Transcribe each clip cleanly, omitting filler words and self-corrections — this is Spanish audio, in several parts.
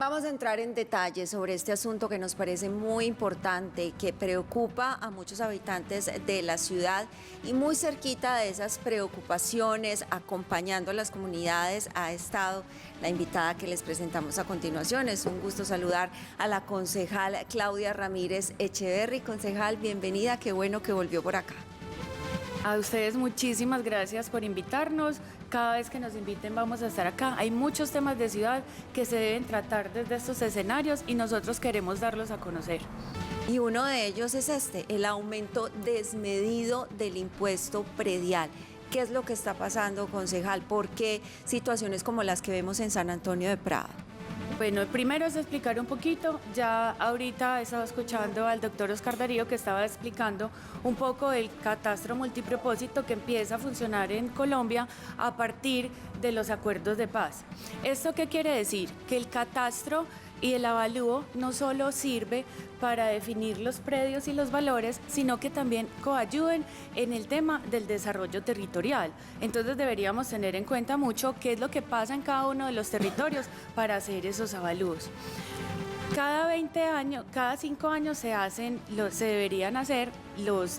Vamos a entrar en detalle sobre este asunto que nos parece muy importante, que preocupa a muchos habitantes de la ciudad y muy cerquita de esas preocupaciones, acompañando a las comunidades, ha estado la invitada que les presentamos a continuación. Es un gusto saludar a la concejal Claudia Ramírez Echeverry. Concejal, bienvenida, qué bueno que volvió por acá. A ustedes muchísimas gracias por invitarnos. Cada vez que nos inviten vamos a estar acá. Hay muchos temas de ciudad que se deben tratar desde estos escenarios y nosotros queremos darlos a conocer. Y uno de ellos es el aumento desmedido del impuesto predial. ¿Qué es lo que está pasando, concejal? ¿Por qué situaciones como las que vemos en San Antonio de Prada? Bueno, el primero es explicar un poquito. Ya ahorita he estado escuchando al doctor Oscar Darío que estaba explicando un poco el catastro multipropósito que empieza a funcionar en Colombia a partir de los acuerdos de paz. ¿Esto qué quiere decir? Que el catastro y el avalúo no solo sirve para definir los predios y los valores, sino que también coayuden en el tema del desarrollo territorial. Entonces deberíamos tener en cuenta mucho qué es lo que pasa en cada uno de los territorios para hacer esos avalúos. Cada 20 años, cada 5 años se deberían hacer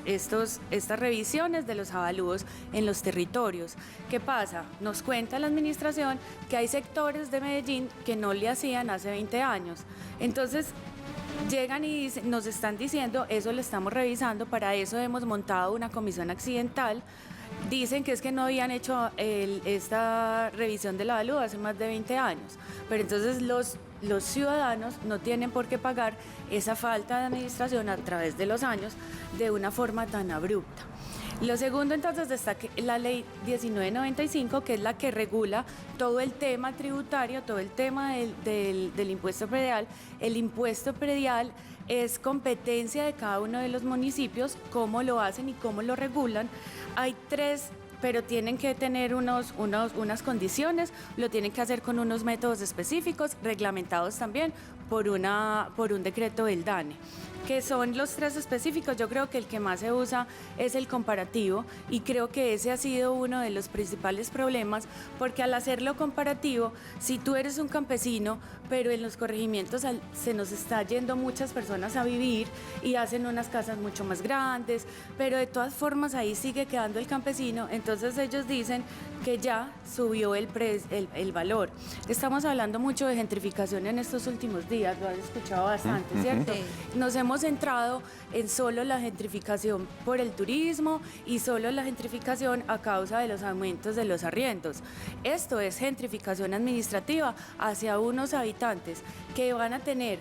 estas revisiones de los avalúos en los territorios. ¿Qué pasa? Nos cuenta la administración que hay sectores de Medellín que no le hacían hace 20 años. Entonces, llegan y nos están diciendo, eso lo estamos revisando, para eso hemos montado una comisión accidental. Dicen que es que no habían hecho esta revisión del avalúo hace más de 20 años, pero entonces los ciudadanos no tienen por qué pagar esa falta de administración a través de los años de una forma tan abrupta. Lo segundo, entonces, está la ley 1995, que es la que regula todo el tema tributario, todo el tema del impuesto predial. El impuesto predial es competencia de cada uno de los municipios, cómo lo hacen y cómo lo regulan. Hay tres, pero tienen que tener unas condiciones, lo tienen que hacer con unos métodos específicos, reglamentados también por un decreto del DANE. Que son los tres específicos. Yo creo que el que más se usa es el comparativo y creo que ese ha sido uno de los principales problemas, porque al hacerlo comparativo, si tú eres un campesino, pero en los corregimientos se nos está yendo muchas personas a vivir y hacen unas casas mucho más grandes, pero de todas formas ahí sigue quedando el campesino, entonces ellos dicen que ya subió el valor. Estamos hablando mucho de gentrificación en estos últimos días, lo has escuchado bastante, ¿cierto? Sí. Nos hemos centrado en solo la gentrificación por el turismo y solo la gentrificación a causa de los aumentos de los arriendos. Esto es gentrificación administrativa hacia unos habitantes que van a tener,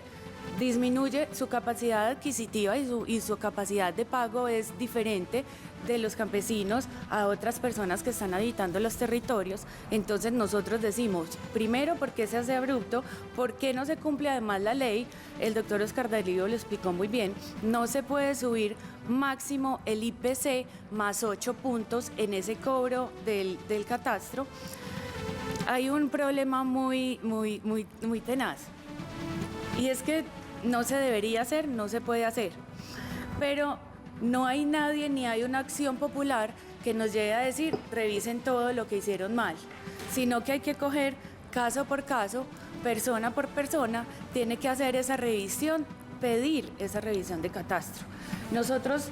disminuye su capacidad adquisitiva y su capacidad de pago es diferente de los campesinos a otras personas que están habitando los territorios. Entonces nosotros decimos, primero, ¿por qué se hace abrupto? ¿Por qué no se cumple además la ley? El doctor Oscar Darío lo explicó muy bien, no se puede subir máximo el IPC más 8 puntos en ese cobro del catastro. Hay un problema muy tenaz, y es que no se debería hacer, no se puede hacer, pero no hay nadie ni hay una acción popular que nos llegue a decir revisen todo lo que hicieron mal, sino que hay que coger caso por caso, persona por persona, tiene que hacer esa revisión, pedir esa revisión de catastro. Nosotros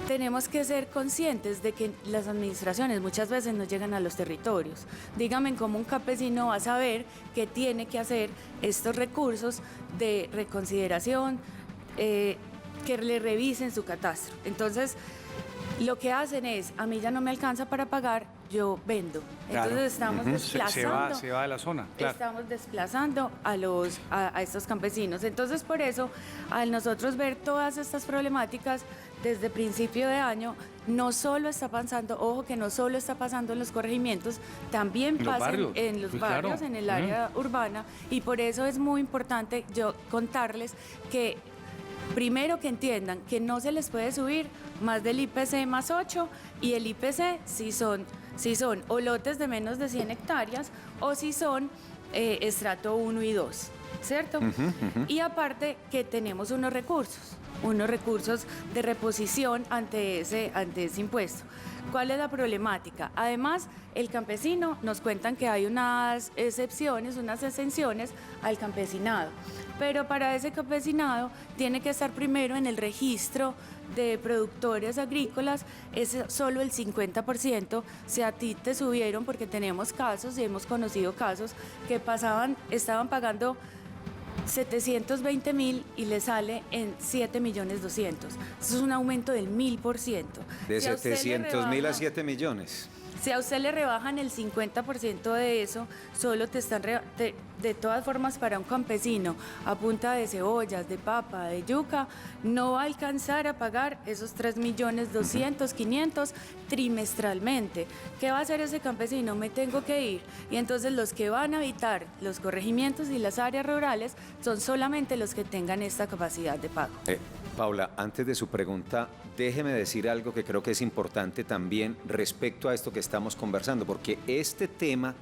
tenemos que ser conscientes de que las administraciones muchas veces no llegan a los territorios. Dígame cómo un campesino va a saber que tiene que hacer estos recursos de reconsideración, que le revisen su catastro. Entonces, lo que hacen es, a mí ya no me alcanza para pagar, yo vendo. Entonces claro. Estamos desplazando. Se va de la zona, claro. Estamos desplazando a estos campesinos. Entonces, por eso, al nosotros ver todas estas problemáticas desde principio de año, no solo está pasando, ojo que no solo está pasando en los corregimientos, también pasa en los barrios, claro, en el área urbana, y por eso es muy importante yo contarles que primero que entiendan que no se les puede subir más del IPC más 8, y el IPC si son o lotes de menos de 100 hectáreas o si son estrato 1 y 2. ¿cierto? Y aparte que tenemos unos recursos de reposición ante ese impuesto. ¿Cuál es la problemática? Además, el campesino, nos cuentan que hay unas excepciones, unas exenciones al campesinado, pero para ese campesinado tiene que estar primero en el registro de productores agrícolas, es solo el 50%. Si a ti te subieron, porque tenemos casos y hemos conocido casos que estaban pagando 720.000 y le sale en 7.200.000. Eso es un aumento del 1000%. De 700.000 a 7 millones. Si a usted le rebajan el 50% de eso, solo te están, de todas formas, para un campesino, a punta de cebollas, de papa, de yuca, no va a alcanzar a pagar esos 3.200.000, 500 trimestralmente. ¿Qué va a hacer ese campesino? Me tengo que ir. Y entonces los que van a habitar los corregimientos y las áreas rurales son solamente los que tengan esta capacidad de pago. Paula, antes de su pregunta, déjeme decir algo que creo que es importante también respecto a esto que estamos conversando, porque este tema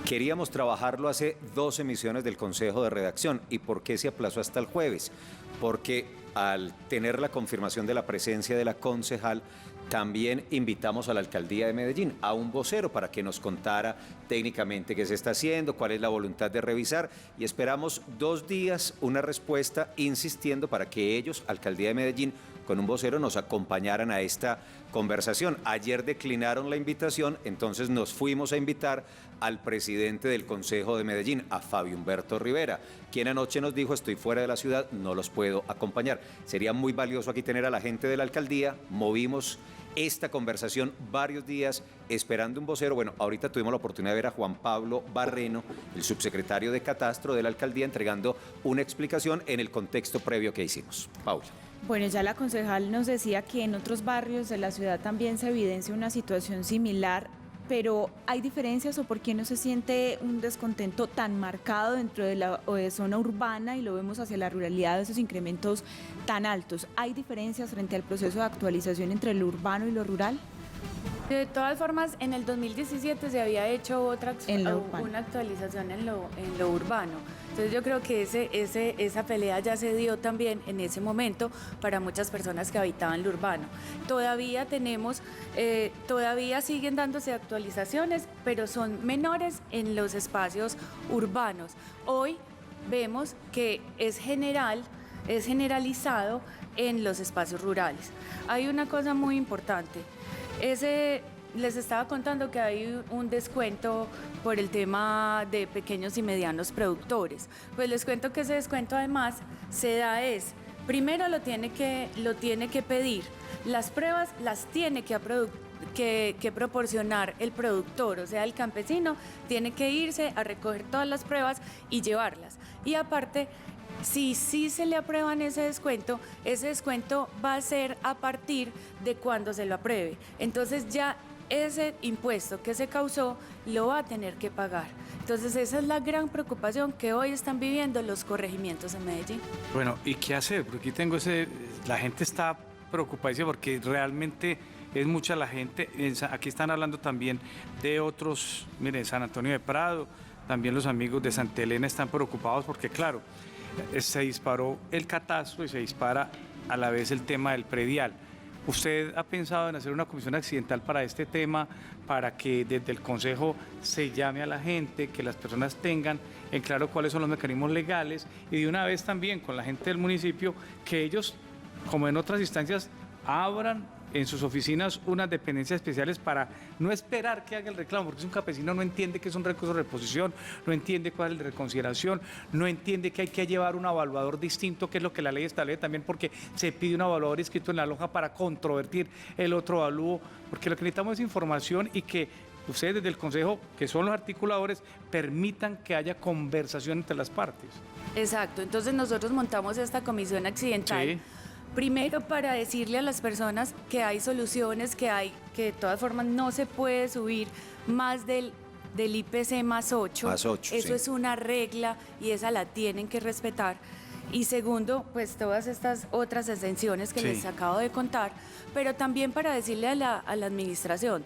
queríamos trabajarlo hace 2 emisiones del Consejo de Redacción. ¿Y por qué se aplazó hasta el jueves? Porque al tener la confirmación de la presencia de la concejal, también invitamos a la Alcaldía de Medellín, a un vocero, para que nos contara técnicamente qué se está haciendo, cuál es la voluntad de revisar, y esperamos 2 días una respuesta, insistiendo para que ellos, Alcaldía de Medellín, con un vocero, nos acompañaran a esta conversación. Ayer declinaron la invitación, entonces nos fuimos a invitar al presidente del Consejo de Medellín, a Fabio Humberto Rivera, quien anoche nos dijo: estoy fuera de la ciudad, no los puedo acompañar. Sería muy valioso aquí tener a la gente de la alcaldía. Movimos esta conversación varios días esperando un vocero. Bueno, ahorita tuvimos la oportunidad de ver a Juan Pablo Barreno, el subsecretario de Catastro de la alcaldía, entregando una explicación en el contexto previo que hicimos. Paula. Bueno, ya la concejal nos decía que en otros barrios de la ciudad también se evidencia una situación similar, pero ¿hay diferencias o por qué no se siente un descontento tan marcado dentro de la zona urbana y lo vemos hacia la ruralidad, de esos incrementos tan altos? ¿Hay diferencias frente al proceso de actualización entre lo urbano y lo rural? De todas formas, en el 2017 se había hecho una actualización en lo urbano. Entonces yo creo que esa pelea ya se dio también en ese momento para muchas personas que habitaban lo urbano. Todavía todavía siguen dándose actualizaciones, pero son menores en los espacios urbanos. Hoy vemos que es generalizado en los espacios rurales. Hay una cosa muy importante. Les estaba contando que hay un descuento por el tema de pequeños y medianos productores. Pues les cuento que ese descuento además se da primero lo tiene que pedir, las pruebas las tiene que proporcionar el productor, o sea, el campesino tiene que irse a recoger todas las pruebas y llevarlas. Y aparte, si sí se le aprueban ese descuento va a ser a partir de cuando se lo apruebe. Entonces ya ese impuesto que se causó lo va a tener que pagar. Entonces esa es la gran preocupación que hoy están viviendo los corregimientos en Medellín. Bueno, ¿y qué hacer? Porque aquí tengo la gente está preocupadísima porque realmente es mucha la gente. Aquí están hablando también de otros, miren, San Antonio de Prado, también los amigos de Santa Elena están preocupados porque, claro, se disparó el catastro y se dispara a la vez el tema del predial. ¿Usted ha pensado en hacer una comisión accidental para este tema, para que desde el Consejo se llame a la gente, que las personas tengan en claro cuáles son los mecanismos legales y de una vez también con la gente del municipio, que ellos, como en otras instancias, abran en sus oficinas unas dependencias especiales para no esperar que haga el reclamo, porque si un campesino no entiende qué es un recurso de reposición, no entiende cuál es el de reconsideración, no entiende que hay que llevar un evaluador distinto, que es lo que la ley establece también, porque se pide un evaluador inscrito en la lonja para controvertir el otro avalúo, porque lo que necesitamos es información y que ustedes desde el Consejo, que son los articuladores, permitan que haya conversación entre las partes. Exacto, entonces nosotros montamos esta comisión accidental. Sí. Primero, para decirle a las personas que hay soluciones, que de todas formas no se puede subir más del IPC más 8. Más 8, Eso sí. es una regla y esa la tienen que respetar. Y segundo, pues todas estas otras exenciones que Sí. les acabo de contar, pero también para decirle a la administración,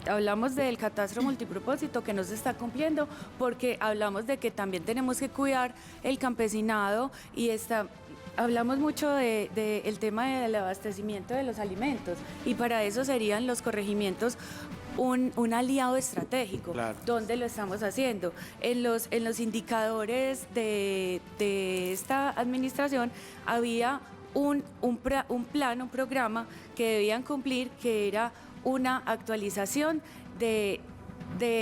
hablamos del catastro multipropósito que no se está cumpliendo porque hablamos de que también tenemos que cuidar el campesinado y hablamos mucho el tema del abastecimiento de los alimentos y para eso serían los corregimientos un aliado estratégico. Claro. ¿Dónde lo estamos haciendo? En los indicadores de esta administración había un programa que debían cumplir, que era una actualización de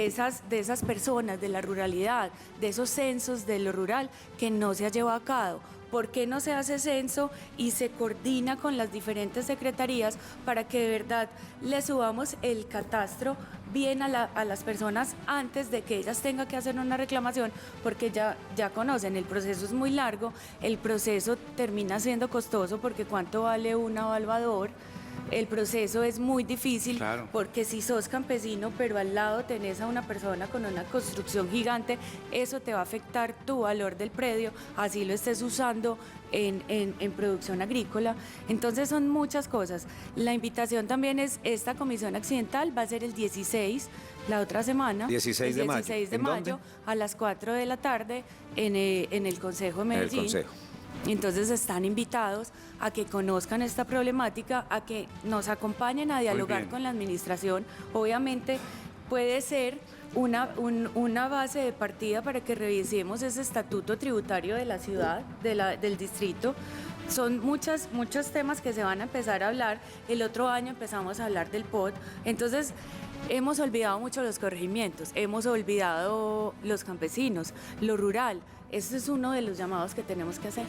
esas personas, de la ruralidad, de esos censos de lo rural que no se ha llevado a cabo. ¿Por qué no se hace censo y se coordina con las diferentes secretarías para que de verdad le subamos el catastro bien a las personas antes de que ellas tengan que hacer una reclamación? Porque ya conocen, el proceso es muy largo, el proceso termina siendo costoso porque ¿cuánto vale una evaluador? El proceso es muy difícil, Claro. porque si sos campesino pero al lado tenés a una persona con una construcción gigante, eso te va a afectar tu valor del predio, así lo estés usando en producción agrícola. Entonces son muchas cosas. La invitación también es, esta comisión accidental va a ser el 16, la otra semana. 16 de mayo. 16 de ¿En dónde? mayo a las 4 de la tarde en el Consejo de En el Medellín. Consejo. Entonces están invitados a que conozcan esta problemática, a que nos acompañen a dialogar bien. con la administración. Obviamente puede ser una base de partida para que revisemos ese estatuto tributario de la ciudad, del distrito. Son muchos temas que se van a empezar a hablar. El otro año empezamos a hablar del POT. Entonces, hemos olvidado mucho los corregimientos, hemos olvidado los campesinos, lo rural. Ese es uno de los llamados que tenemos que hacer.